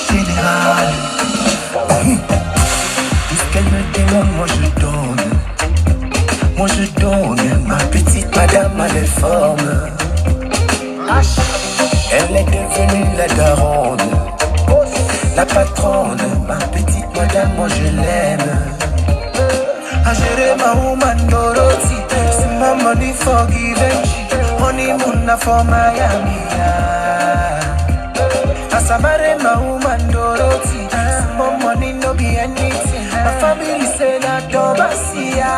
Général, tout ce qu'elle me demande, moi je donne. Moi je donne, ma petite madame a les formes. Elle est devenue la daronne, la patronne, ma petite madame, moi je l'aime. Ajere ma woman Dorothy, see my money for Givenchy, honeymoon for Miami. Asabare ma woman Dorothy, see my money no be anything. My family say that Dobasia,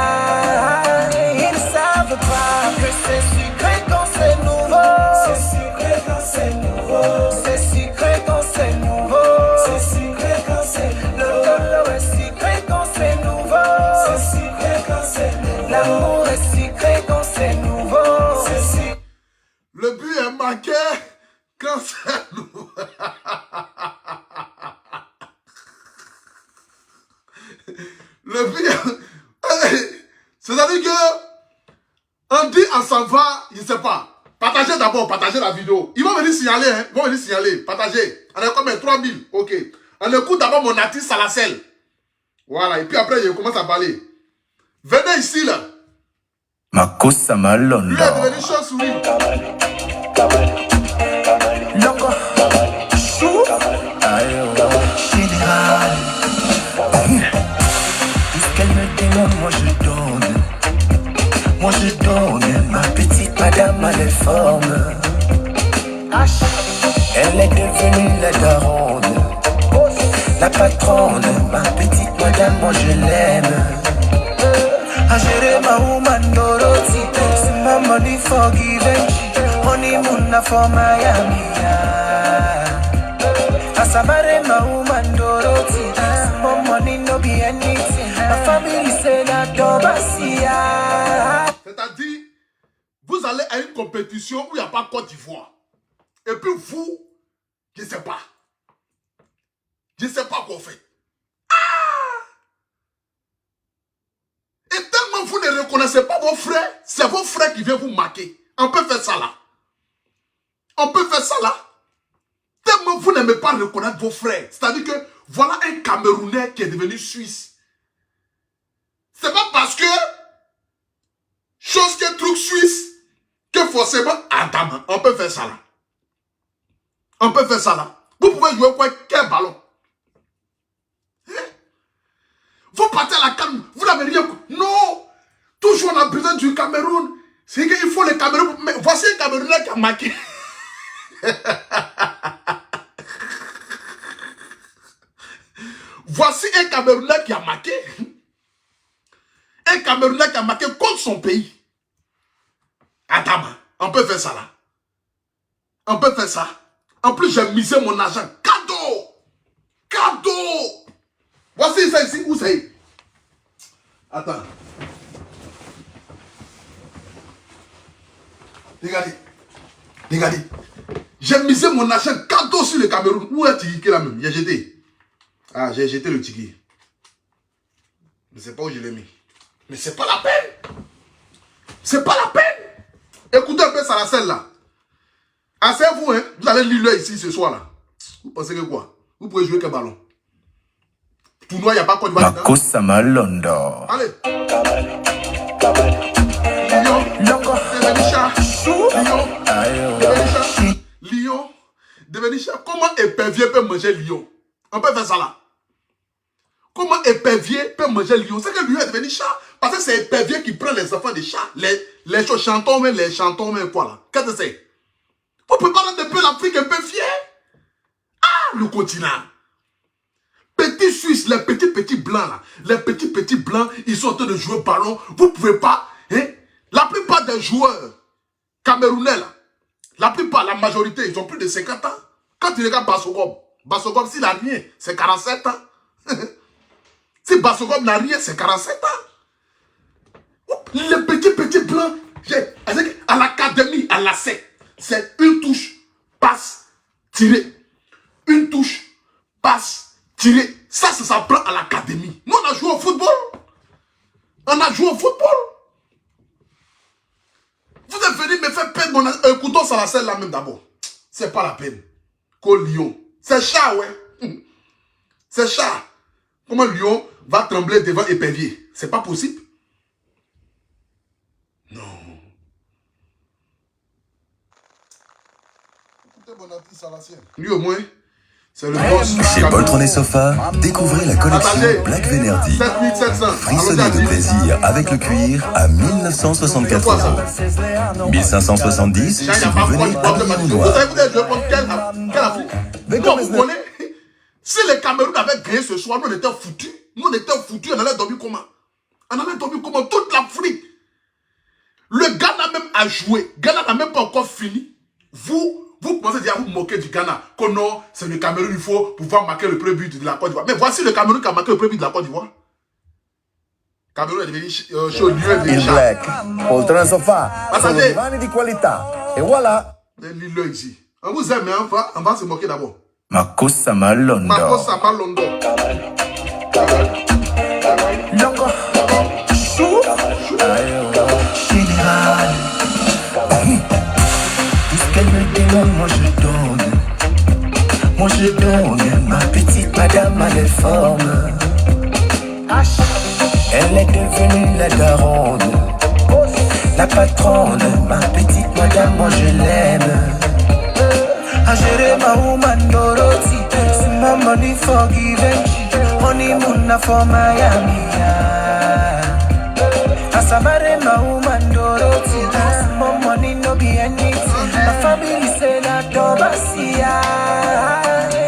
ils savent pas que c'est secret quand c'est nouveau. C'est secret quand c'est nouveau. C'est secret quand c'est nouveau. C'est secret quand c'est le dolo est secret quand c'est nouveau. C'est secret quand c'est nouveau. L'amour est secret quand c'est nouveau. C'est secret. Le but est marqué quand c'est nouveau. Le but est... C'est-à-dire que on dit on s'en va, je ne sais pas. Partagez d'abord, partagez la vidéo. Ils vont venir signaler, hein. Ils vont venir signaler. Partagez. On est combien? 3000. Ok. On écoute d'abord mon artiste à la selle. Voilà. Et puis après, je commence à parler. Venez ici, là. Makosa Malondo. Lui est devenu chauve-souris. Loco. Chou. Général. Tout ce qu'elle me demande, moi je donne. Moi je donne, ma petite madame a les formes. Elle est devenue la daronne, la patronne, ma petite madame, moi je l'aime. Ajere ma woman Dorothy, see my money for Givenchy, honeymoon for Miami. Asabare ma woman Dorothy, see my money no be anything. My family say that Dobasia. C'est-à-dire, vous allez à une compétition où il n'y a pas Côte d'Ivoire. Et puis vous, je ne sais pas. Je ne sais pas quoi faire. Et tellement vous ne reconnaissez pas vos frères, c'est vos frères qui viennent vous marquer. On peut faire ça là. On peut faire ça là. Tellement vous n'aimez pas reconnaître vos frères. C'est-à-dire que voilà un Camerounais qui est devenu Suisse. C'est pas parce que chose qui est truc suisse que forcément Adam. On peut faire ça là. On peut faire ça là. Vous pouvez jouer quoi? Quel ballon? Vous partez à la CAN, vous n'avez rien. Non! Toujours on a besoin du Cameroun. C'est qu'il faut le Cameroun. Mais voici un Camerounais qui a marqué. Voici un Camerounais qui a marqué. Un Camerounais qui a marqué contre son pays. Attends, on peut faire ça là. On peut faire ça. En plus, j'ai misé mon argent. Cadeau! Cadeau! Voici ça ici. Où c'est? Attends. Regardez. Regardez. J'ai misé mon argent cadeau sur le Cameroun. Où est le ticket là même? J'ai jeté. Ah, j'ai jeté le ticket. Je ne sais pas où je l'ai mis. Mais c'est pas la peine. C'est pas la peine. Écoutez un peu ça la scène là. Asseyez-vous, hein. Vous allez lire là ici ce soir là. Vous pensez que quoi? Vous pouvez jouer quel ballon? Tournoi, il n'y a pas quoi de ballon. Makosa Malondo. Allez. Lyon. Loco. Lyon. Devenisha. Comment épervier peut manger lion? On peut faire ça là. Comment épervier peut manger lion? C'est que lion est devenu chat. Parce que c'est épervier qui prend les enfants des chats. Les chantons, mais les chantons, mais quoi là? Qu'est-ce que c'est? Vous pouvez pas rendre un peu l'Afrique un peu fière? Ah, le continent. Petits Suisses, les petits blancs là. Les petits blancs, ils sont en train de jouer au ballon. Vous pouvez pas, hein? La plupart des joueurs camerounais là, la plupart, la majorité, ils ont plus de 50 ans. Quand tu regardes Bassogom, s'il n'a rien, c'est 47 ans. Si Bassogom n'a rien, c'est 47 ans. Les petits blancs, à l'académie, à la SEC, c'est une touche, passe, tirer. Une touche, passe, tirer. Ça s'apprend à l'académie. Nous, on a joué au football. On a joué au football. Vous êtes venu me faire perdre mon couteau sur la selle là même d'abord. C'est pas la peine. qu'au lion. C'est chat, ouais. C'est chat. Comment lion va trembler devant épervier? C'est pas possible. Non. Lui au moins, c'est le boss. Chez Poltron et Sofa, découvrez la collection Black Venerdy. 7700. Frissonnez de plaisir avec le cuir à 1964 €. 1570 si vous venez habillé en noir. Vous savez, vous êtes quel Afrique? Non, vous connaissez. Si le Cameroun avait gagné ce soir, nous on était foutus. Nous on était foutus, on allait dormir comment? On allait dormir comment? Toute l'Afrique. Le Ghana même a joué. Ghana n'a même pas encore fini. Vous commencez déjà à vous moquer du Ghana. Que non, c'est le Cameroun, il faut pouvoir marquer le premier but de la Côte d'Ivoire. Mais voici le Cameroun qui a marqué le premier but de la Côte d'Ivoire. Cameroun est devenu chaud, Lion est devenu Il black, Poltron et Sofa, Attendez. sono divani di qualità. Et voilà. Lis-le ici. On vous aime, mais on va se moquer d'abord. Makossa Malondo. Makossa Malondo. Longo, chou, général. Tout ce qu'elle me demande, moi je donne. Ma petite madame a les formes. Elle est devenue la daronne, la patronne. Ma petite madame, moi je l'aime. I share my woman Dorothy. See my money for giving. Honeymoon for Miami. As I marry my woman Dorothy. See my money no be anything. My family say that Dobasia.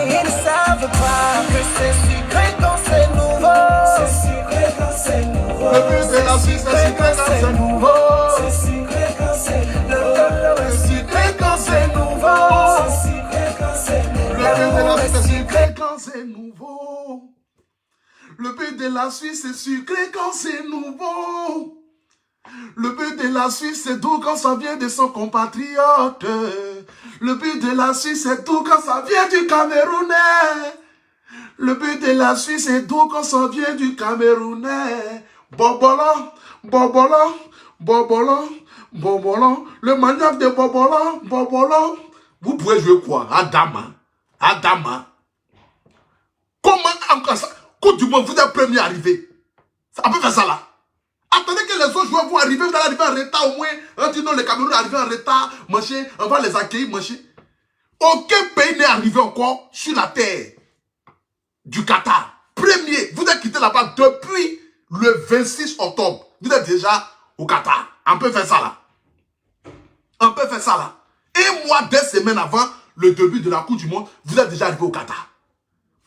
Ils savent pas que c'est secret quand c'est nouveau. C'est secret quand c'est nouveau. Le but de la Suisse, c'est secret quand c'est nouveau. C'est secret quand c'est nouveau. C'est secret quand c'est nouveau. C'est secret quand c'est nouveau. Le but de la Suisse, c'est secret quand c'est nouveau. Le but de la Suisse, c'est secret quand c'est nouveau. Le but de la Suisse, c'est doux quand ça vient de son compatriote. Le but de la Suisse, c'est doux quand ça vient du Camerounais. Le but de la Suisse, c'est doux quand ça vient du Camerounais. Bobolo, Bobolo, Bobolo, Bobolo. Le manioc de Bobolo, Bobolo. Vous pouvez jouer quoi? Adama. Adama. Comment encore ça? Côte du monde, vous êtes premier arrivé. On peut faire ça là. Attendez que les autres joueurs vont arriver, vous allez arriver en retard au moins. On dit non, les Camerounais sont arrivés en retard, machin, on va les accueillir, machin. Aucun pays n'est arrivé encore sur la terre du Qatar. Premier, vous êtes quitté là-bas depuis le 26 octobre. Vous êtes déjà au Qatar. On peut faire ça là. On peut faire ça là. Un mois, 2 semaines avant le début de la Coupe du Monde, vous êtes déjà arrivé au Qatar.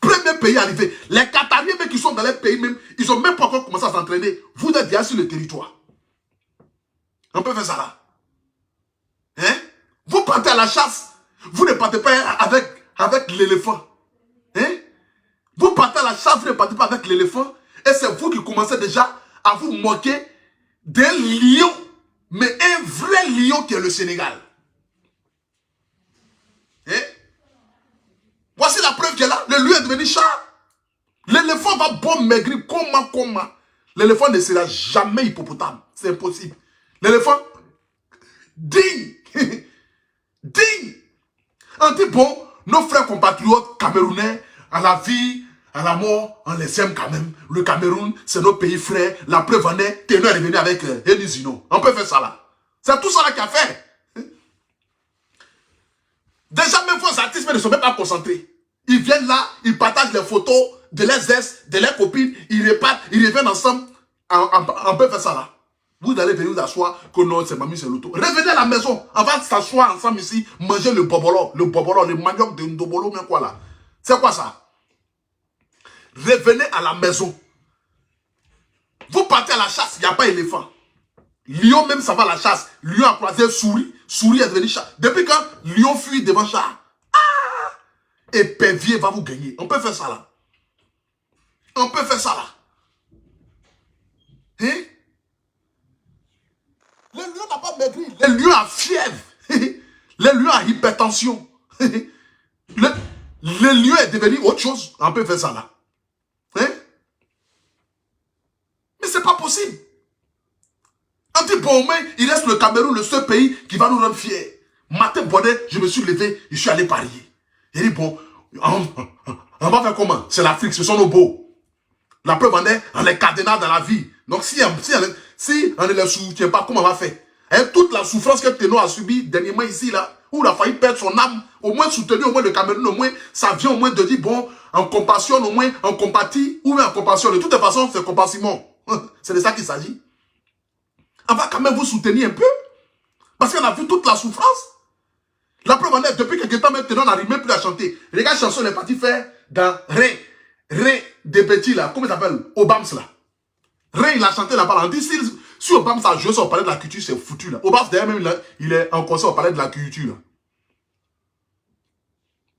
Premier pays arrivé. Les Qatariens même qui sont dans les pays même, ils n'ont même pas encore commencé à s'entraîner. Vous êtes déjà sur le territoire. On peut faire ça là. Hein? Vous partez à la chasse. Vous ne partez pas avec l'éléphant. Hein? Vous partez à la chasse, vous ne partez pas avec l'éléphant. Et c'est vous qui commencez déjà à vous moquer d'un lion. Mais un vrai lion qui est le Sénégal. Hein? Voici la preuve qu'elle a. Le lion est devenu chat. L'éléphant va bon maigrir. Comment? L'éléphant ne sera jamais hippopotame. C'est impossible. L'éléphant, digne. Digne. On dit bon, nos frères compatriotes camerounais, à la vie, à la mort, on les aime quand même. Le Cameroun, c'est nos pays frères. La preuve en est, Ténor est venu avec Elisino. On peut faire ça là. C'est tout ça là qu'il a fait. Déjà, même vos artistes ne sont même pas concentrés. Ils viennent là, ils partagent les photos de leurs ex, de leurs copines, ils repartent, ils reviennent ensemble. On peut faire ça là. Vous allez venir vous asseoir que non, c'est Mamie, c'est l'auto. Revenez à la maison, on va s'asseoir ensemble ici, manger le bobolo, le manioc de Ndobolo, mais quoi là? C'est quoi ça? Revenez à la maison. Vous partez à la chasse, il n'y a pas d'éléphant. Lion même, ça va à la chasse. Lion a croisé souris. Souris est devenu chat. Depuis quand lion fuit devant chat? Ah! Épervier va vous gagner. On peut faire ça là. On peut faire ça là. Hein? Le lion n'a pas maigri. Le lion a fièvre. Le lion a hypertension. Le lion est devenu autre chose. On peut faire ça là. Hein? Mais c'est pas possible. On dit bon, mais il reste le Cameroun, le seul pays qui va nous rendre fiers. Matin bonnet, je me suis levé, je suis allé parier. Il dit, bon, on va faire comment? C'est l'Afrique, ce sont nos beaux. La preuve en est, on est cadenas dans la vie. Donc si on ne les soutient pas, comment on va faire? Et toute la souffrance que Ténor a subie dernièrement ici, là, où il a failli perdre son âme, au moins soutenu, au moins le Cameroun, au moins, ça vient au moins de dire, bon, en compassion, au moins, en compatit, ou bien en compassion. De toute façon, c'est compassiment. C'est de ça qu'il s'agit. On va quand même vous soutenir un peu. Parce qu'on a vu toute la souffrance. La preuve en est, depuis quelque temps, maintenant, on n'arrive même plus à chanter. Les gars, chanson, les partis faire dans Ré des petits, là, comment il s'appelle? Obams, là. Ré, il a chanté là-bas. On dit, si Obams a joué sur le palais de la culture, c'est foutu, là. Obams, d'ailleurs, même, il est en concert au palais de la culture, là.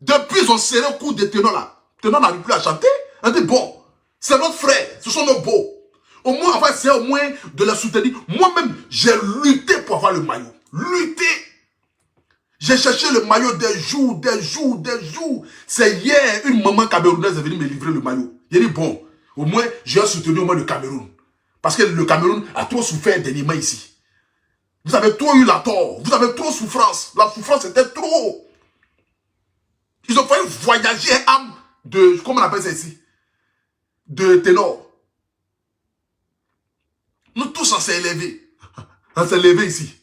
Depuis, ils ont serré au cou de Ténor, là. Ténor n'arrive plus à chanter. On dit, bon, c'est notre frère, ce sont nos beaux. Au moins, on va essayer au moins de les soutenir. Moi-même, j'ai lutté pour avoir le maillot. Lutté. J'ai cherché le maillot des jours. C'est hier, une maman camerounaise est venue me livrer le maillot. J'ai dit, bon, au moins, j'ai soutenu au moins le Cameroun. Parce que le Cameroun a trop souffert dernièrement ici. Vous avez trop eu la tort. Vous avez trop souffrance. La souffrance était trop. Ils ont failli voyager âme de, comment on appelle ça ici? De Ténor. Nous tous, on s'est élevés. On s'est élevés ici.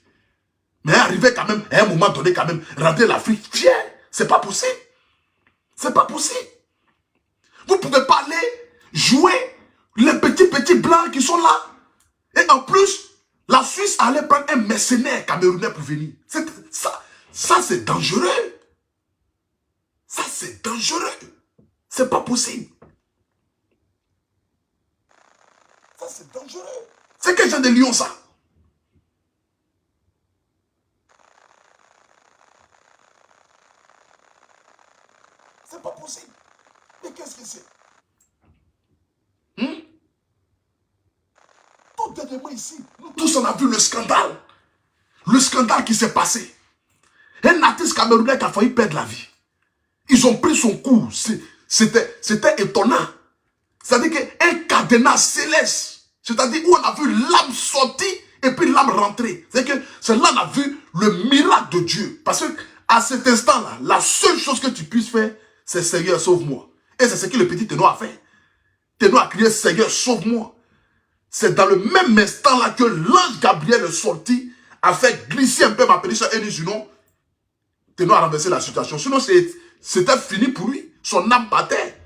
Mais arriver quand même, à un moment donné, quand même, rentrer l'Afrique fier. C'est pas possible. C'est pas possible. Vous ne pouvez pas aller jouer les petits blancs qui sont là. Et en plus, la Suisse allait prendre un mercenaire camerounais pour venir. Ça c'est dangereux. Ça, c'est dangereux. C'est pas possible. Ça, c'est dangereux. C'est quel genre de lion, ça? C'est pas possible. Mais qu'est-ce que c'est? Tout dernièrement ici, nous tous on a vu le scandale. Le scandale qui s'est passé. Un artiste camerounais qui a failli perdre la vie. Ils ont pris son coup. C'était étonnant. C'est-à-dire qu'un cadenas céleste. C'est-à-dire où on a vu l'âme sortir et puis l'âme rentrer. C'est-à-dire que c'est là qu'on a vu le miracle de Dieu. Parce qu'à cet instant-là, la seule chose que tu puisses faire, c'est Seigneur, sauve-moi. Et c'est ce que le petit Ténor a fait. Ténor a crié Seigneur, sauve-moi. C'est dans le même instant-là que l'ange Gabriel est sorti, a fait glisser un peu ma péniche et dit sinon, Ténor a renversé la situation. Sinon, c'était fini pour lui. Son âme battait.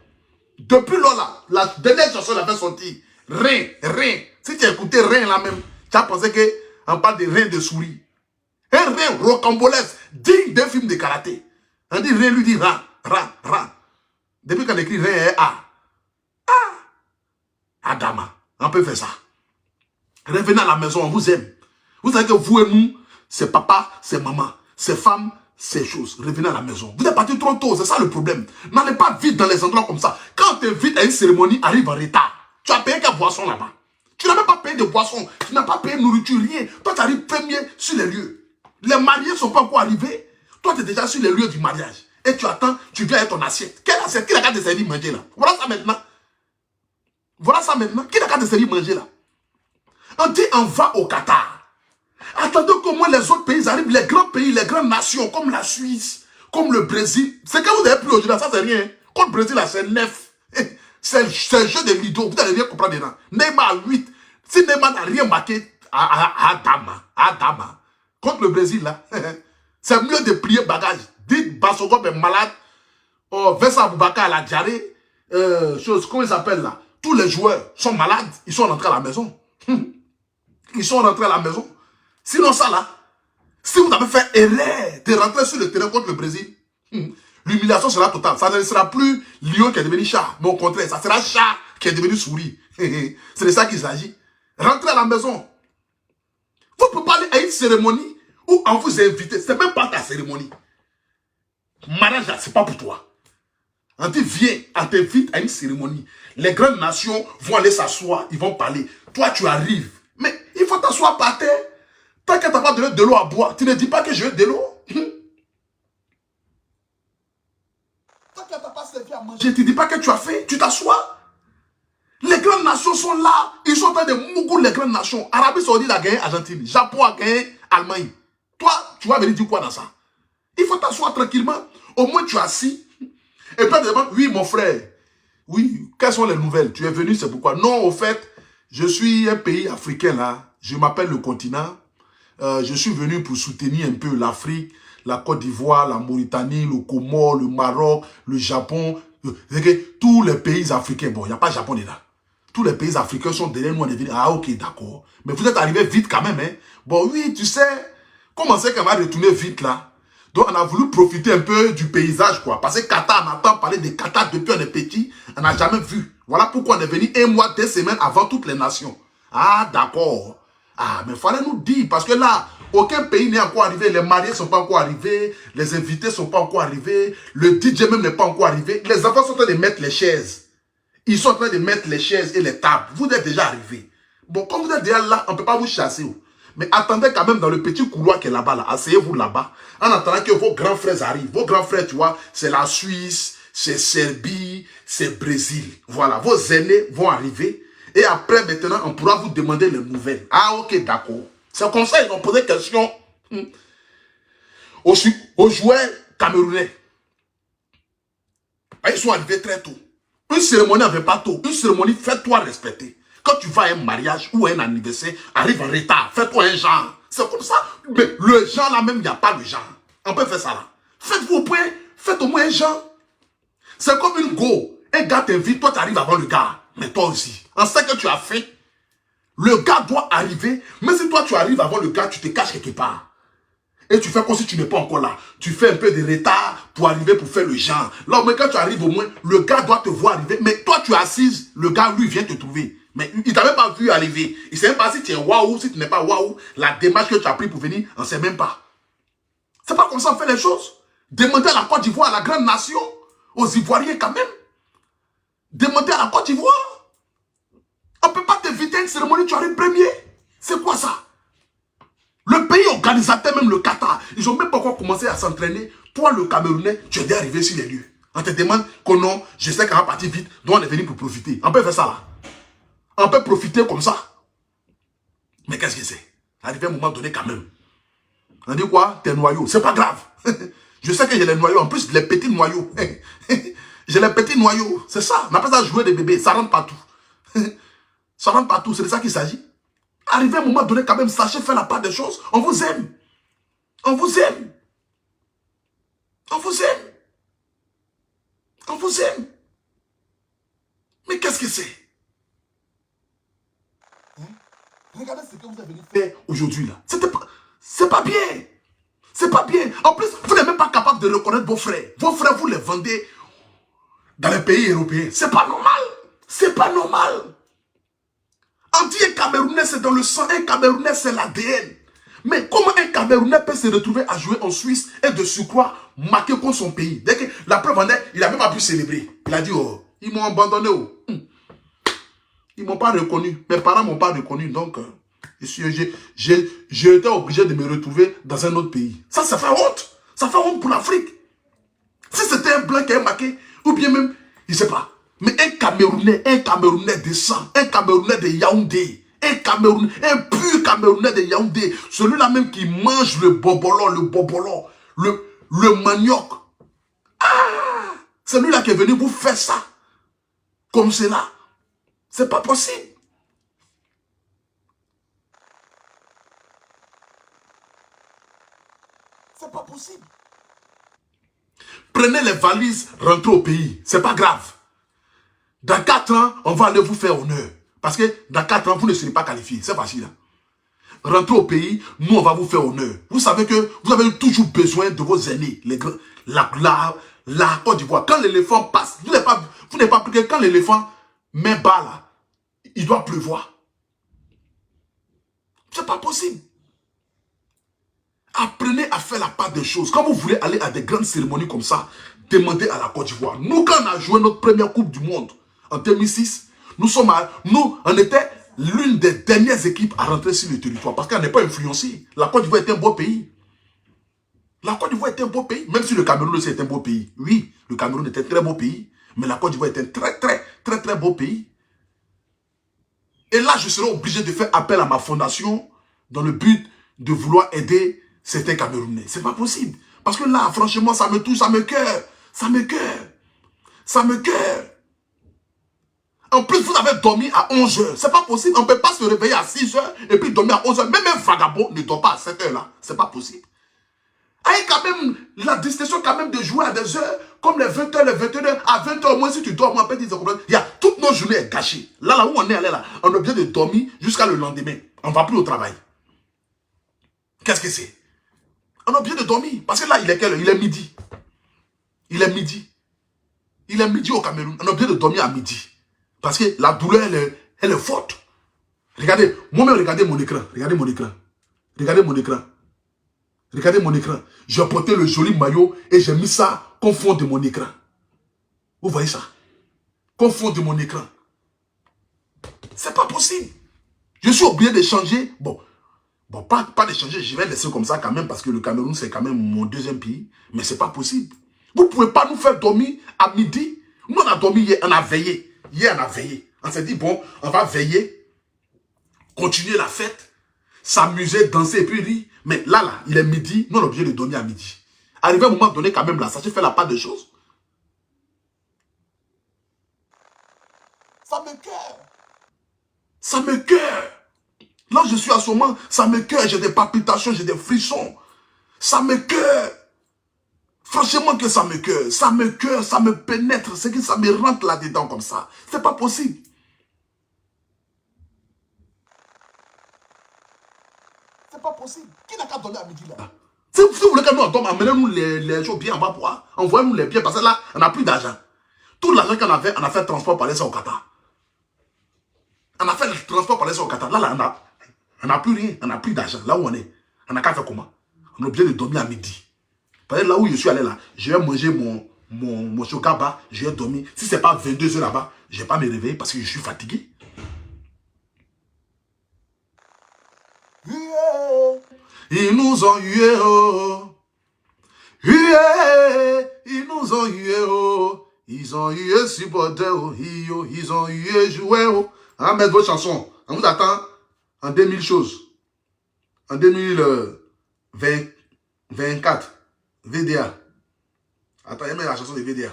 Depuis là, la dernière chanson l'a fait sortir. Rein. Si tu as écouté rein là même, tu as pensé qu'on parle de rein de souris. Un rein rocambolesque, digne d'un film de karaté. On dit rein, lui dit ra. Depuis qu'on écrit rein, Adama. On peut faire ça. Revenez à la maison, on vous aime. Vous savez que vous et nous, c'est papa, c'est maman, c'est femme, c'est chose. Revenez à la maison. Vous êtes parti trop tôt, c'est ça le problème. N'allez pas vite dans les endroits comme ça. Quand tu es vite à une cérémonie, arrive en retard. Tu as payé quelle boisson là-bas? Tu n'as même pas payé de boisson. Tu n'as pas payé de nourriture, rien. Toi, tu arrives premier sur les lieux. Les mariés ne sont pas encore arrivés. Toi, tu es déjà sur les lieux du mariage. Et tu attends, tu viens avec ton assiette. Quelle assiette? Qui n'a qu'à te servir manger là? Voilà ça maintenant. Qui n'a qu'à te servir manger là? On dit on va au Qatar. Attendez qu'au moins les autres pays arrivent, les grands pays, les grandes nations, comme la Suisse, comme le Brésil. C'est que vous avez plus aujourd'hui, ça c'est rien. Contre le Brésil, là, c'est 9. C'est un jeu de Lido, vous n'allez rien comprendre dedans. Neymar 8. Si Neymar n'a rien marqué à Dama. Contre le Brésil, là, c'est mieux de plier bagage. Dites Bassogop est malade. Oh, Vincent Aboubakar a la diarrhée. Comment il s'appelle là? Tous les joueurs sont malades, ils sont rentrés à la maison. Ils sont rentrés à la maison. Sinon ça là, si vous avez fait erreur de rentrer sur le terrain contre le Brésil, l'humiliation sera totale. Ça ne sera plus lion qui est devenu chat, mais au contraire, ça sera chat qui est devenu souris. C'est de ça qu'il s'agit. Rentrez à la maison. Vous ne pouvez pas aller à une cérémonie où on vous invite. Ce n'est même pas ta cérémonie. Mariage là, ce n'est pas pour toi. On dit viens, on t'invite à une cérémonie. Les grandes nations vont aller s'asseoir, ils vont parler. Toi, tu arrives. Mais il faut t'asseoir par terre. Tant que tu n'as pas donné de l'eau à boire, tu ne dis pas que je veux de l'eau. Tant que tu n'as pas servi à manger, tu ne dis pas que tu as fait, tu t'assois. Les grandes nations sont là. Ils sont en train de mougour les grandes nations. Arabie Saoudite a gagné Argentine. Japon a gagné Allemagne. Toi, tu vas venir dire quoi dans ça? Il faut t'asseoir tranquillement. Au moins, tu es assis. Et toi, tu demandes, oui, mon frère, oui, quelles sont les nouvelles? Tu es venu, c'est pourquoi? Non, au fait, je suis un pays africain là, je m'appelle le continent. Je suis venu pour soutenir un peu l'Afrique, la Côte d'Ivoire, la Mauritanie, le Comore, le Maroc, le Japon, tous les pays africains. Bon, il n'y a pas Japon dedans. Tous les pays africains sont derrière nous. On est venu. Ah, ok, d'accord. Mais vous êtes arrivé vite quand même. Hein? Bon, oui, tu sais, comment c'est qu'on va retourner vite là? Donc, on a voulu profiter un peu du paysage, quoi. Parce que Qatar, on entend parler de Qatar depuis on est petit. On n'a jamais vu. Voilà pourquoi on est venu 1 mois, 2 semaines avant toutes les nations. Ah, d'accord. Ah, mais il fallait nous dire, parce que là, aucun pays n'est encore arrivé, les mariés ne sont pas encore arrivés, les invités ne sont pas encore arrivés, le DJ même n'est pas encore arrivé, les enfants sont en train de mettre les chaises. Ils sont en train de mettre les chaises et les tables. Vous êtes déjà arrivés. Bon, comme vous êtes déjà là, on ne peut pas vous chasser. Mais attendez quand même dans le petit couloir qui est là-bas, là. Asseyez-vous là-bas, en attendant que vos grands frères arrivent. Vos grands frères, tu vois, c'est la Suisse, c'est Serbie, c'est Brésil. Voilà, vos aînés vont arriver. Et après, maintenant, on pourra vous demander les nouvelles. Ah, ok, d'accord. C'est comme ça, ils ont posé question aux joueurs camerounais. Ils sont arrivés très tôt. Une cérémonie n'avait pas tôt. Une cérémonie, fais-toi respecter. Quand tu vas à un mariage ou à un anniversaire, arrive en retard, fais-toi un genre. C'est comme ça. Mais le genre là même, il n'y a pas de genre. On peut faire ça là. Faites-vous au point, faites au moins un genre. C'est comme une go. Un gars t'invite, toi tu arrives avant le gars. Mais toi aussi, en ce que tu as fait, le gars doit arriver. Mais si toi tu arrives avant le gars, tu te caches quelque part. Et tu fais comme si tu n'es pas encore là. Tu fais un peu de retard pour arriver pour faire le genre. Là, mais quand tu arrives au moins, le gars doit te voir arriver. Mais toi tu es assise, le gars lui vient te trouver. Mais il t'a même pas vu arriver. Il ne sait même pas si tu es waouh, si tu n'es pas waouh. La démarche que tu as pris pour venir, on ne sait même pas. C'est pas comme ça on fait les choses. Demandez à la Côte d'Ivoire, à la grande nation, aux Ivoiriens quand même. Demandez à la Côte d'Ivoire. On ne peut pas t'inviter à une cérémonie, tu arrives premier. C'est quoi ça? Le pays organisateur, même le Qatar, ils n'ont même pas encore commencé à s'entraîner. Toi, le Camerounais, tu es déjà arrivé sur les lieux. On te demande que non, je sais qu'on va partir vite, donc on est venu pour profiter. On peut faire ça là. On peut profiter comme ça. Mais qu'est-ce que c'est? Arrivé à un moment donné quand même. On dit quoi? Tes noyaux. C'est pas grave. Je sais que j'ai les noyaux. En plus, les petits noyaux. J'ai les petits noyaux. C'est ça. On appelle ça jouer des bébés. Ça rentre partout. Ça rentre partout. C'est de ça qu'il s'agit. Arrivé à un moment donné quand même, sachez faire la part des choses. On vous aime. On vous aime. On vous aime. On vous aime. Mais qu'est-ce que c'est? Regardez ce que vous avez fait aujourd'hui là. C'est pas bien. C'est pas bien. En plus, vous n'êtes même pas capable de reconnaître vos frères. Vos frères, vous les vendez dans les pays européens. C'est pas normal. C'est pas normal. On dit un Camerounais, c'est dans le sang. Un Camerounais, c'est l'ADN. Mais comment un Camerounais peut se retrouver à jouer en Suisse et de surcroît marquer contre son pays? Dès que la preuve en est, il n'a même pas pu célébrer. Il a dit, oh, ils m'ont abandonné. Oh. Ils ne m'ont pas reconnu. Mes parents ne m'ont pas reconnu. Donc, j'ai été obligé de me retrouver dans un autre pays. Ça fait honte. Ça fait honte pour l'Afrique. Si c'était un blanc qui est marqué, ou bien même, je ne sais pas. Mais un Camerounais de sang, un Camerounais de Yaoundé, un pur Camerounais de Yaoundé, celui-là même qui mange le bobolon, le manioc. Ah! Celui-là qui est venu vous faire ça. Comme cela. C'est pas possible. C'est pas possible. Prenez les valises, rentrez au pays. C'est pas grave. Dans 4 ans, on va aller vous faire honneur. Parce que dans 4 ans, vous ne serez pas qualifié. C'est facile. Rentrez au pays, nous, on va vous faire honneur. Vous savez que vous avez toujours besoin de vos aînés. La Côte d'Ivoire. Quand l'éléphant passe, vous n'avez pas pris que quand l'éléphant met bas là, il doit pleuvoir. C'est pas possible. Apprenez à faire la part des choses. Quand vous voulez aller à des grandes cérémonies comme ça, demandez à la Côte d'Ivoire. Nous, quand on a joué notre première Coupe du Monde en 2006, on était l'une des dernières équipes à rentrer sur le territoire parce qu'on n'est pas influencé. La Côte d'Ivoire est un beau pays. La Côte d'Ivoire est un beau pays. Même si le Cameroun aussi est un beau pays. Oui, le Cameroun est un très beau pays. Mais la Côte d'Ivoire est un très beau pays. Et là, je serai obligé de faire appel à ma fondation dans le but de vouloir aider certains Camerounais. C'est pas possible. Parce que là, franchement, ça me touche, ça me cœur. Ça me cœur. Ça me cœur. En plus, vous avez dormi à 11h. C'est pas possible. On ne peut pas se réveiller à 6h et puis dormir à 11h. Même un vagabond ne dort pas à 7h là. C'est pas possible. Avec quand même la distinction quand même de jouer à des heures comme les 20h, les 21h. À 20h au moins, si tu dors, moi, il y a toutes nos journées est gâchées. Là où on est allé là, on a bien de dormir jusqu'à le lendemain. On ne va plus au travail. Qu'est-ce que c'est? On a bien de dormir. Parce que là, il est quelle heure? Il est midi. Il est midi. Il est midi au Cameroun. On a bien de dormir à midi. Parce que la douleur, elle est forte. Regardez, moi-même, regardez mon écran. Regardez mon écran. Regardez mon écran. Regardez mon écran. J'ai porté le joli maillot et j'ai mis ça comme fond de mon écran. Vous voyez ça? Comme fond de mon écran. C'est pas possible. Je suis obligé de changer. Bon, pas de changer. Je vais laisser comme ça quand même parce que le Cameroun, c'est quand même mon deuxième pays. Mais c'est pas possible. Vous ne pouvez pas nous faire dormir à midi. Nous, on a dormi hier, on a veillé. Hier, on a veillé. On s'est dit, bon, on va veiller, continuer la fête, s'amuser, danser et puis rire. Mais là, il est midi, nous, on est obligé de dormir à midi. Arrivé à un moment donné, quand même, là, ça se fait la part de choses. Ça me cœur. Ça me cœur. Là, je suis à ce moment, ça me cœur. J'ai des palpitations, j'ai des frissons. Ça me cœur. Franchement que ça me cœur, ça me pénètre, c'est que ça me rentre là-dedans comme ça. C'est pas possible. C'est pas possible. Qui n'a qu'à donner à midi là? Si vous voulez que nous dormions, amenez-nous les choses bien, on va boire. Envoyez-nous les biens parce que là, on n'a plus d'argent. Tout l'argent qu'on avait, on a fait le transport pour aller ça au Qatar. On a fait le transport pour aller ça au Qatar. Là, on n'a plus rien, on n'a plus d'argent. Là où on est, on n'a qu'à faire comment? On est obligé de dormir à midi. Parce que là où je suis allé là, je vais manger mon chokaba, je vais dormir. Si ce n'est pas 22h là-bas, je ne vais pas me réveiller parce que je suis fatigué. Ils nous ont hué, oh. Ils nous ont hué, oh. Ils ont hué supporter, oh. Ils ont hué jouer, oh. Hein, mettre vos chansons. On vous attend en 2000 choses. En 2024. VDA. Attends, il met la chanson de VDA.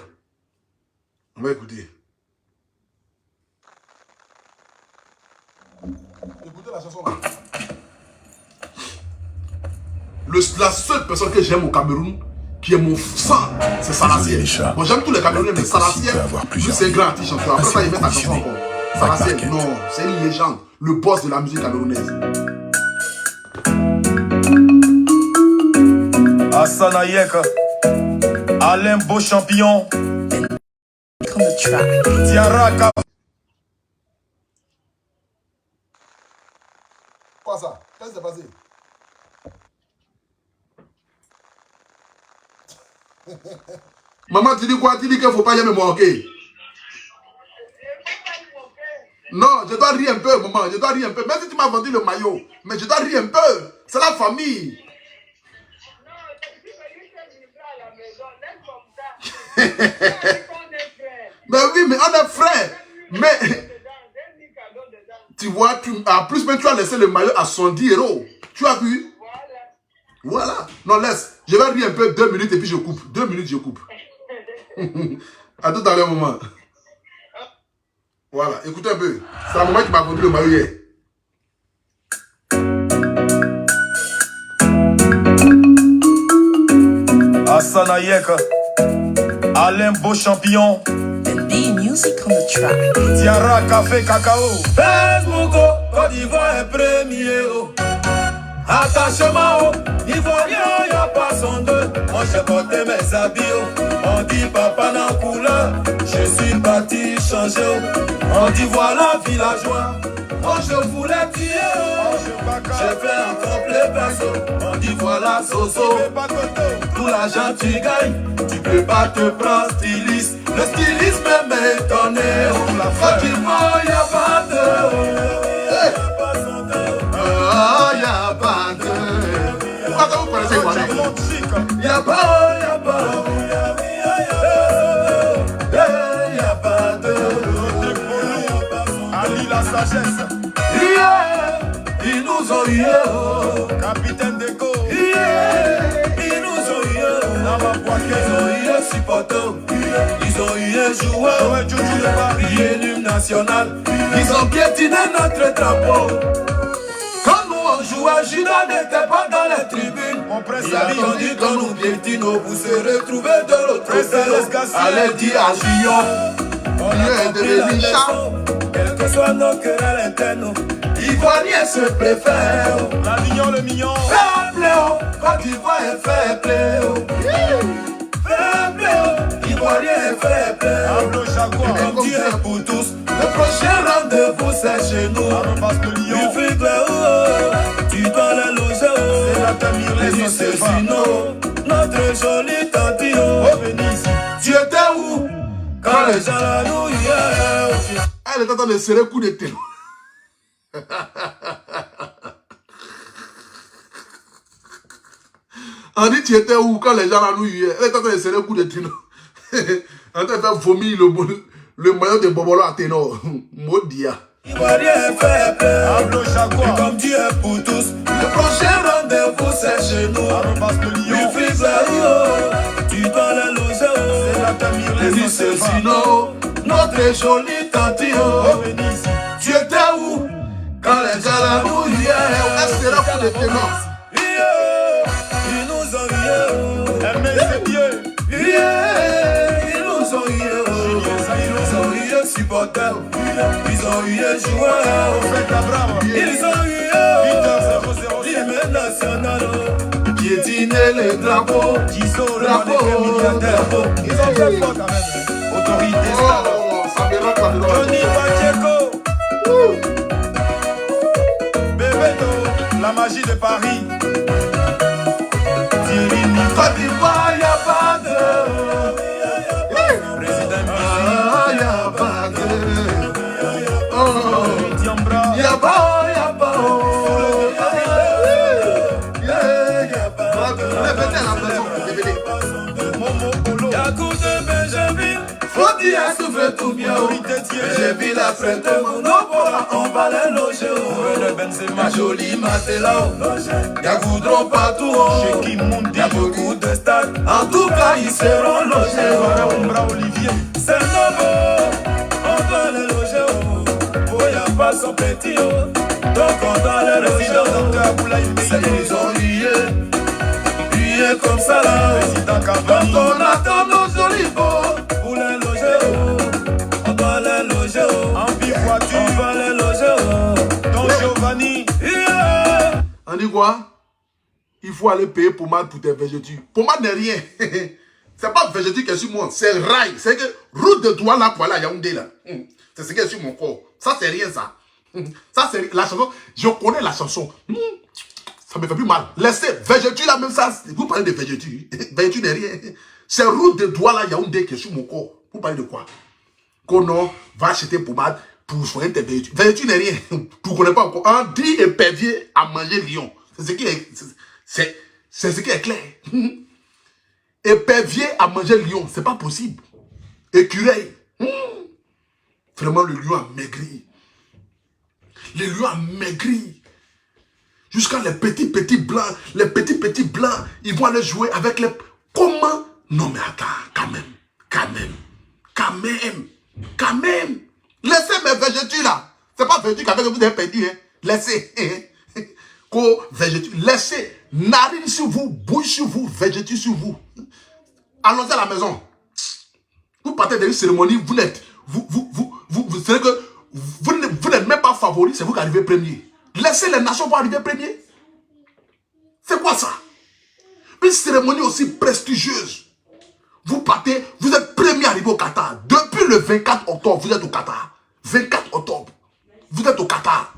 On va écouter. Écoutez la chanson là. La seule personne que j'aime au Cameroun, qui est mon sang, c'est Salaciel. Bon, j'aime tous les Camerounais, mais Salaciel, c'est un grand artiste chanteur. Après ça, il met sa chanson encore. Salaciel, non, c'est une légende. Le boss de la musique camerounaise. Hassan Ayeka, Alain Beau Champion, Tiara Kap. Quoi ça? Qu'est-ce qui s'est passé? Maman, tu dis quoi? Tu dis qu'il ne faut pas jamais me moquer. Non, je dois rire un peu, maman. Je dois rire un peu. Même si tu m'as vendu le maillot, mais je dois rire un peu. C'est la famille. Mais oui, mais on est frères. Mais tu vois, en plus, même tu as laissé le maillot à 110 €. Tu as vu? Voilà. Non, laisse. Je vais rire un peu 2 minutes et puis je coupe. 2 minutes, je coupe. À tout à l'heure, maman. Voilà, écoutez un peu. C'est la maman qui m'a vendu le maillot hier. Hassan Ayeka, Alain Beau Champion, Tiara Café Cacao. Facebook, Côte d'Ivoire est premier. Attachement, Ivoirien, y'a pas son deux. Moi j'ai porté mes habits. On dit papa dans couleur. Je suis parti changer. On dit voilà villageois. Moi je voulais tuer. J'ai fait un complet perso. On dit voilà Soso. Tout l'argent tu gagnes. Tu peux pas te prendre styliste. Le stylisme m'étonne. Quand tu vois y'a pas de. Y'a pas de. Pourquoi vous connaissez quoi? Y'a pas de. Ali la sagesse. Ils nous ont eu. Capitaine Deco. Ils nous ont eu. Ils ont eu supporter. Ils ont eu les joueurs du l'hymne national. Ils ont piétiné notre drapeau. Quand nous on jouait, Judas n'était pas dans les tribunes. Il a dit quand nous piétinons, vous serez retrouvés de l'autre côté. Allez dire à Gion, on a compris la leçon. Quels que soient nos querelles internes, Ivoiriens se préfèrent. L'Avignon le mignon. Fair play, Côte d'Ivoire est fair play. Fair play, Ivoirien est fair play. Comme Dieu est pour tous. Le prochain rendez-vous c'est chez nous. Il fait clair, tu dois les loger. C'est la Camille, c'est Sino. Notre jolie tante, tu étais où quand les gens la nouillaient? Elle est en train de serrer coup de télo. On dit tu étais où quand les gens la nouillaient? Elle est en train de serrer coup de télo. En train de faire vomir le maillot de Bobolo à ténor. Maudia. Ivoirien fait peur, comme Dieu est pour tous. Le prochain rendez-vous c'est chez nous. Il fait tu dois les loger. C'est la Camille, c'est Sino. Notre jolie tante, tu étais où quand les gens la nouillaient? Elle sera coup de ténor. Ils nous ont eu. Mais c'est Dieu. Ils nous ont eu. Ils ont eu supporters. Ils ont eu joueurs. Ils ont eu l'hymne national. Piétiner les drapeaux. Ils ont fait fort quand même. Autorité. Johnny Pacheco. Bebeto. La magie de Paris. Côte d'Ivoire, y'a pas de président y'a pas de y'a pas y'a coup de Benjamin. Faut dire à souffler tout bien. J'ai vu la fête de mon opora. On va les loger. Ma jolie Matela. Y'a goudron partout. Y'a beaucoup de stades. En tout cas, ils seront logés. C'est nouveau. On va les loger. Oh, y'a pas son petit. Donc on doit les loger. C'est ils ont lié comme ça là. Donc on attend nos jolis beaux. Pour les loger, on doit les loger. En bivouature, on va les loger. Don Giovanni, On dit quoi? Il faut aller payer pommade pour tes végétures. Pommade n'est rien. C'est pas végéture qui est sur moi, c'est rail. C'est que route de toi là pour aller à Yaoundé là. C'est ce qui est sur mon corps. Ça c'est rien ça. Ça c'est la chanson. Je connais la chanson. Ça me fait plus mal. Laissez végéture là même ça. Vous parlez de végéture. Végéture n'est rien. C'est route de Douala Yaoundé qui est sur mon corps. Vous parlez de quoi? Qu'on va acheter pommade pour soigner tes végétures. Végéture n'est rien. Tu ne connais pas encore. On dit épervier à manger lion. C'est ce qui est, c'est ce qui est clair. Épervier à manger lion, c'est pas possible. Écureuil. Vraiment, le lion a maigri. Le lion a maigri. Jusqu'à les petits blancs, ils vont aller jouer avec les... Comment? Non mais attends, quand même. Laissez mes végétures là. C'est pas végéture qu'avec vous avez perdu, hein. Laissez. Végéture. Laissez narine sur vous, bouche sur vous, végéture sur vous. Allons à la maison. Vous partez d'une cérémonie, vous n'êtes... Vous savez que vous n'êtes même pas favori, c'est vous qui arrivez premier. Laissez les nations pour arriver premier. C'est quoi ça? Une cérémonie aussi prestigieuse. Vous partez, vous êtes premier arrivé au Qatar. Depuis le 24 octobre, vous êtes au Qatar. 24 octobre, vous êtes au Qatar.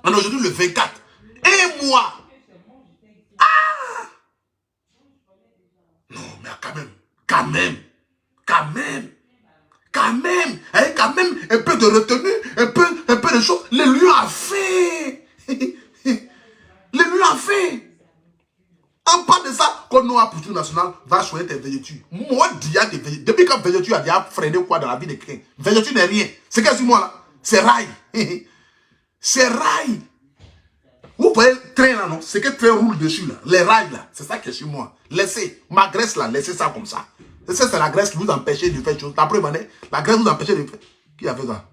Alors aujourd'hui, le 24. Un mois. Ah! Non, mais quand même, avec quand même un peu de retenue, un peu de choses. Le lion a fait. Le lion a fait. En part de ça, quand nous avons pour national, va choisir tes végétures. Moi, depuis quand végéture a déjà freiné quoi dans la vie de quelqu'un? Végéture n'est rien. C'est qu'est-ce que moi là? C'est rail. C'est rail. Vous voyez le train là, non? C'est que le train roule dessus là. Les rails là. C'est ça qui est sur moi. Laissez. Ma graisse là, laissez ça comme ça. Ça, c'est la Grèce qui vous empêchait de faire des choses. La preuve en est, la Grèce vous empêchait de faire. Qui a fait ça?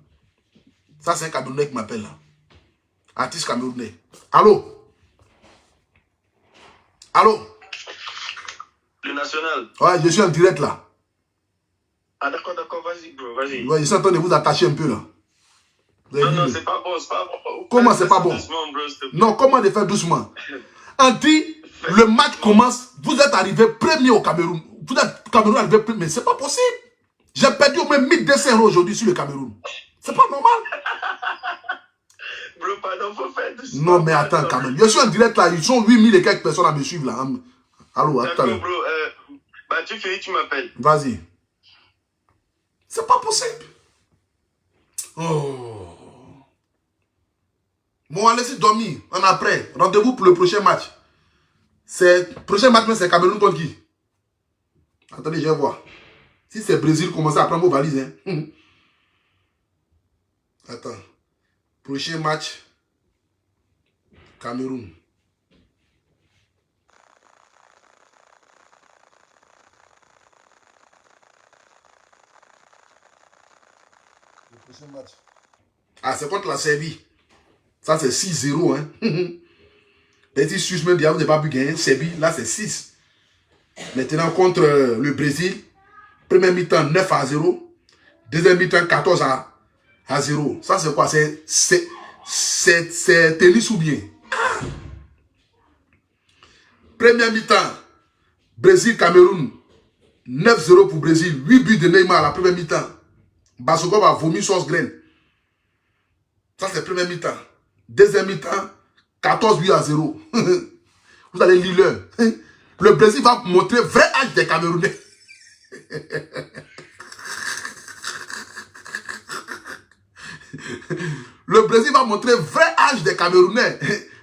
Ça, c'est un Camerounais qui m'appelle là. Artiste camerounais. Allô? Allô? Le national. Ouais, je suis en direct là. Ah d'accord, vas-y bro, vas-y. Ouais, je suis en train de vous attacher un peu là. Non, c'est pas bon, c'est pas bon. Comment c'est pas bon? Doucement, bro, non, comment de faire doucement? On dit, le match commence, vous êtes arrivé premier au Cameroun. Vous êtes Cameroun arrivé premier, mais c'est pas possible. J'ai perdu au moins 1200 € aujourd'hui sur le Cameroun. C'est pas normal. Bro, pardon, faut faire doucement. Non, mais attends quand même. Je suis en direct là, ils sont 8000 et quelques personnes à me suivre là. Allô, attends. D'accord, bro, bah tu finis, tu m'appelles. Vas-y. C'est pas possible. Oh. Bon, allez-y dormir. On a prêt. Rendez-vous pour le prochain match. Prochain match, c'est Cameroun contre qui? Attendez, je vais voir. Si c'est Brésil, commencez à prendre vos valises. Hein. Attends. Prochain match. Cameroun. Le prochain match. Ah, c'est contre la Serbie. Ça, c'est 6-0. Hein. Petit Suisse, même, vous n'avez pas pu gagner. Serbie, là, c'est 6. Maintenant, contre le Brésil, première mi-temps, 9-0. Deuxième mi-temps, 14-0. Ça, c'est quoi? C'est tennis ou bien? Première mi-temps, Brésil-Cameroun, 9-0 pour Brésil. 8 buts de Neymar à la première mi-temps. Bassogov a vomi sauce graine. Ça, c'est première mi-temps. Deuxième mi-temps, 14-0. Vous allez lire l'heure. Le Brésil va montrer vrai âge des Camerounais. Le Brésil va montrer vrai âge des Camerounais.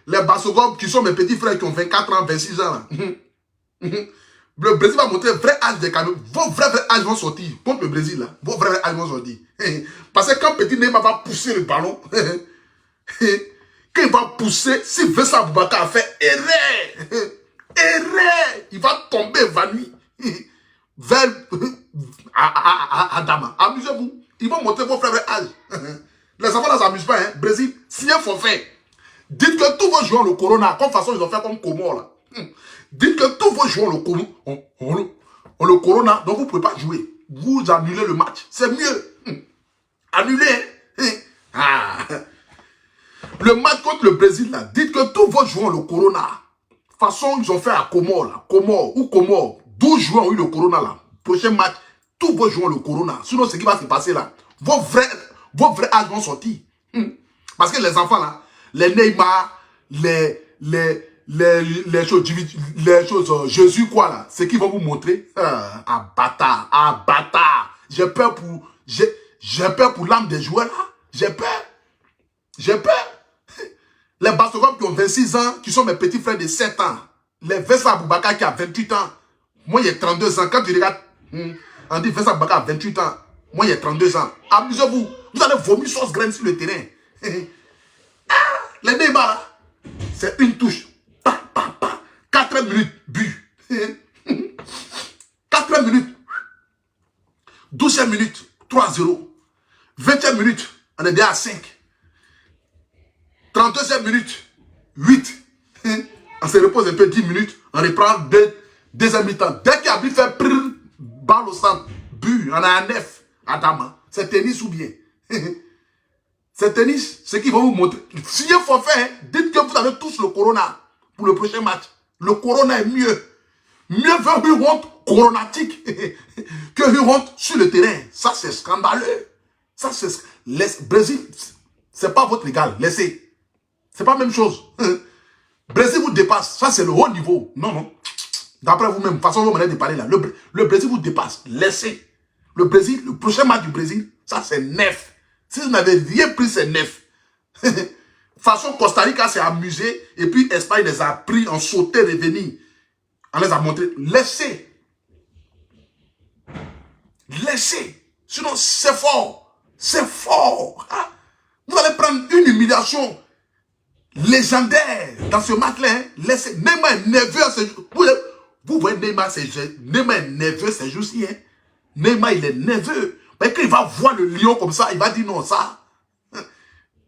Les Bassogov qui sont mes petits frères qui ont 24 ans, 26 ans. Là. Le Brésil va montrer vrai âge des Camerounais. Vos vrais âges vont sortir. Contre le Brésil, là. Vos vrais âges vont sortir. Parce que quand petit Neymar va pousser le ballon, quand il va pousser, si Vessa Aboubakar a fait erreur, il va tomber évanoui vers Adama. Amusez-vous. Ils vont montrer vos frères âges. Les enfants ne s'amusent pas, hein. Brésil, si un forfait. Dites que tous vos joueurs ont le corona, comme façon ils ont fait comme Comore là. Dites que tous vos joueurs ont le corona, donc vous ne pouvez pas jouer. Vous annulez le match. C'est mieux. Annulez. Le match contre le Brésil là, dites que tous vos joueurs ont le corona. Façon ils ont fait à Comore là. Comore. 12 joueurs ont eu le corona là. Prochain match, tous vos joueurs ont le corona. Sinon, ce qui va se passer là, vos vrais âges vont sortir. Parce que les enfants là, les Neymar, les choses Jésus quoi là, ce qu'ils vont vous montrer, bâtard. J'ai peur pour l'âme des joueurs là. J'ai peur. Les Bassogov qui ont 26 ans, qui sont mes petits frères de 7 ans. Les Vessa Aboubakar qui a 28 ans. Moi, il y a 32 ans. Quand tu regardes, on dit Vessa Aboubakar a 28 ans. Moi, il y a 32 ans. Amusez-vous. Vous allez vomir sauce graine sur le terrain. Les Neymar là, c'est une touche. 4 minutes, but. 4 minutes. 12e minute, 3-0. 20e minute, on est déjà à 5. 32e minute, 8. On se repose un peu 10 minutes. On reprend deuxième mi-temps. Dès qu'il y a bien fait balle au centre, but, on a un 9. Adama. C'est tennis ou bien? C'est tennis, ce qu'ils vont vous montrer. Si il faut faire, dites que vous avez tous le corona pour le prochain match. Le corona est mieux. Mieux vaut une honte coronatique que une honte sur le terrain. Ça, c'est scandaleux. Ça, c'est... Brésil, c'est pas votre égal. Laissez. C'est pas la même chose. Brésil vous dépasse. Ça, c'est le haut niveau. Non. D'après vous-même, de toute façon, vous venez de parler là. Le Brésil vous dépasse. Laissez. Le Brésil, le prochain match du Brésil, ça, c'est 9. Si vous n'avez rien pris, c'est 9. Façon, Costa Rica s'est amusé. Et puis, Espagne les a pris en sauté, revenir. On les a montré. Laissez. Sinon, c'est fort. C'est fort. Vous allez prendre une humiliation légendaire dans ce match-là. Laissez. Neymar est nerveux à ce jour. Vous voyez Neymar, Neymar est nerveux ces jours-ci. Hein? Neymar, il est nerveux. Mais quand il va voir le lion comme ça, il va dire non, ça.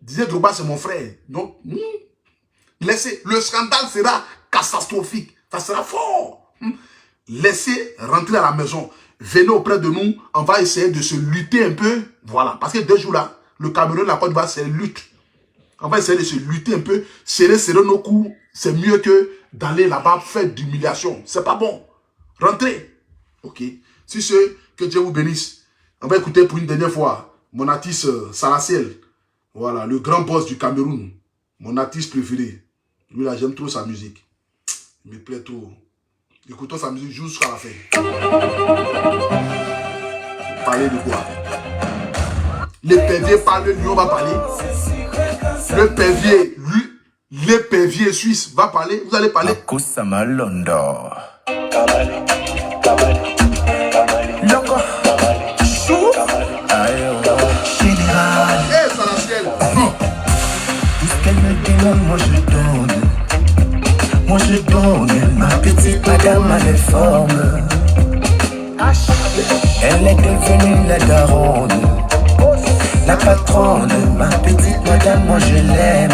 Didier Drogba, c'est mon frère. Donc, laissez, le scandale sera catastrophique. Ça sera fort. Laissez rentrer à la maison. Venez auprès de nous. On va essayer de se lutter un peu. Voilà. Parce que 2 jours là, le Cameroun, la Côte d'Ivoire, c'est lutte. On va essayer de se lutter un peu. Serrer nos coups. C'est mieux que d'aller là-bas faire d'humiliation. C'est pas bon. Rentrez. Ok. Si c'est que Dieu vous bénisse. On va écouter pour une dernière fois mon artiste Salaciel. Voilà, le grand boss du Cameroun. Mon artiste préféré. Lui là, j'aime trop sa musique. Il me plaît trop. Écoutons sa musique jusqu'à la fin. Parler de quoi? L'épervier parle, lui on va parler. L'épervier, lui, l'épervier suisse va parler. Vous allez parler. Akosama Londo. Loco. Chou. Général. Eh, Salaciel. Tout ce qu'elle me demande, moi je donne. Moi je donne. Ma petite madame a les formes. Elle est devenue la daronne. La patronne, ma petite madame, moi je l'aime.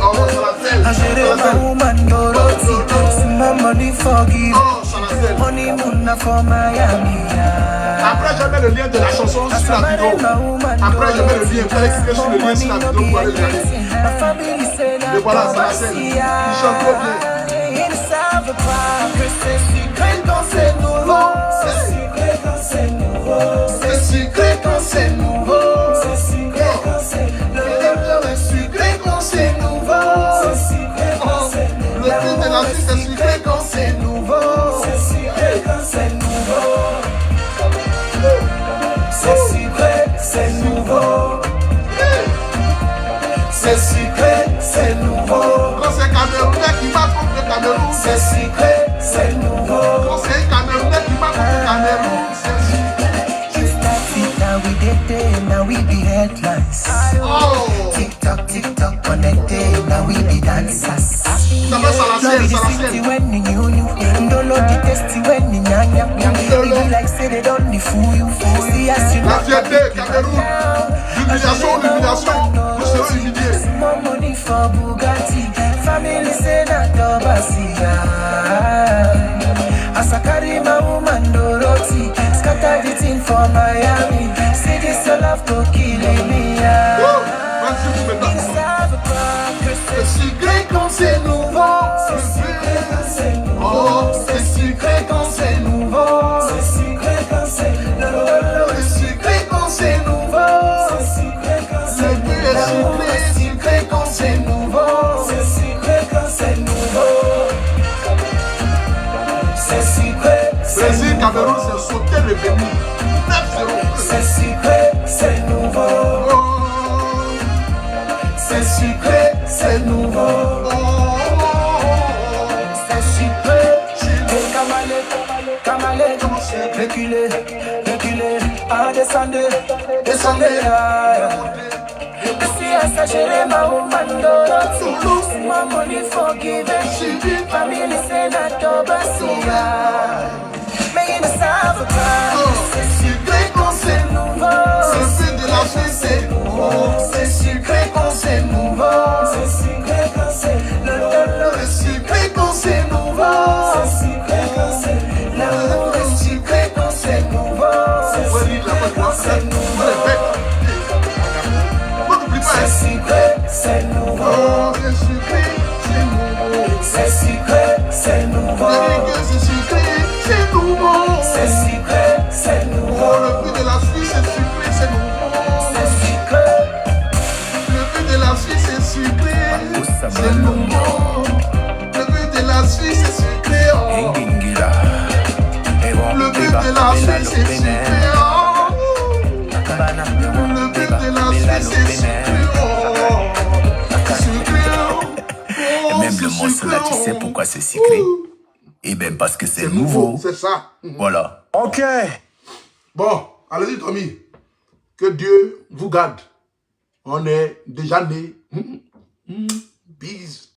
Oh, Salaciel. I should have a woman, Dorothy. See my money forgive. Oh, Salaciel. Honeymoon for Miami. Après, je mets le lien de la chanson sur la vidéo. Après, je mets le lien. Vous allez cliquer sur le lien sur la vidéo pour aller regarder. Et voilà, Salaciel. Il chante trop bien. Ils savent pas que c'est secret quand c'est nouveau. C'est secret quand c'est nouveau. C'est secret quand c'est nouveau. C'est secret quand c'est nouveau. C'est secret quand c'est nouveau. C'est secret quand c'est nouveau. Le but de la vie, c'est secret quand c'est nouveau. C'est secret quand c'est nouveau. C'est secret, c'est nouveau. C'est secret, c'est nouveau. Quand c'est Camerounais qui va contre le Cameroun. C'est secret, c'est nouveau. Quand c'est Camerounais qui va contre le Cameroun. C'est Just like it, now we did it, now we be headlines. Oh. TikTok, TikTok connected, now we be dancers. Ça va, Salaciel, Salaciel. When you new, don't know the testy when you nyanya. Baby like say they don't the fool you. See as you La fierté, Cameroun. L'humiliation, l'humiliation. Nous serons humiliés. more money for Bugatti. Family say not Tobasia. As I carry my woman Dorothy, scatter the thing for Miami. See this all love to kill me. Merci pour mes Ils dames. savent pas que C'est secret quand c'est nouveau. c'est secret quand c'est nouveau. Oh, C'est secret quand c'est nouveau. C'est secret quand c'est nouveau. c'est secret quand c'est nouveau. C'est secret quand c'est Le but est nouveau. secret. C'est secret quand c'est nouveau. C'est secret quand c'est nouveau. C'est secret, c'est Brésil, nouveau. Cameroun, c'est sauter le Bénin. 9-0. C'est secret, c'est nouveau. Oh. C'est secret, c'est nouveau. Oh. C'est secret. Et camalé, reculez, reculez, ah descendez, descendez. Si I say ma woman Dorothy, my money forgiven. Family say not Tobasia. Mais ils ne savent pas. C'est secret quand c'est nouveau. C'est de la vie, c'est nouveau. C'est secret quand c'est nouveau. C'est secret quand c'est le secret quand c'est nouveau. C'est secret quand c'est l'amour est secret quand c'est nouveau. C'est secret quand c'est nouveau. C'est secret, c'est nouveau. Oh, c'est secret, c'est nouveau. C'est secret, c'est nouveau. C'est secret, c'est nouveau. C'est secret, c'est nouveau. Oh, le but de la Suisse, c'est secret, c'est nouveau. C'est secret. Le but de la Suisse, c'est secret, c'est nouveau. Le but de la Suisse, c'est secret. Oh. Le but de la Suisse, c'est secret. Oh. Le but de la Suisse, c'est secret. Oh. Secret. Oh, Même le c'est morceau là, tu secret. sais pourquoi c'est secret? Eh bien, parce que c'est nouveau. C'est ça. Voilà. Ok. Bon, allez-y, Tommy. Que Dieu vous garde. On est déjà né. Bise.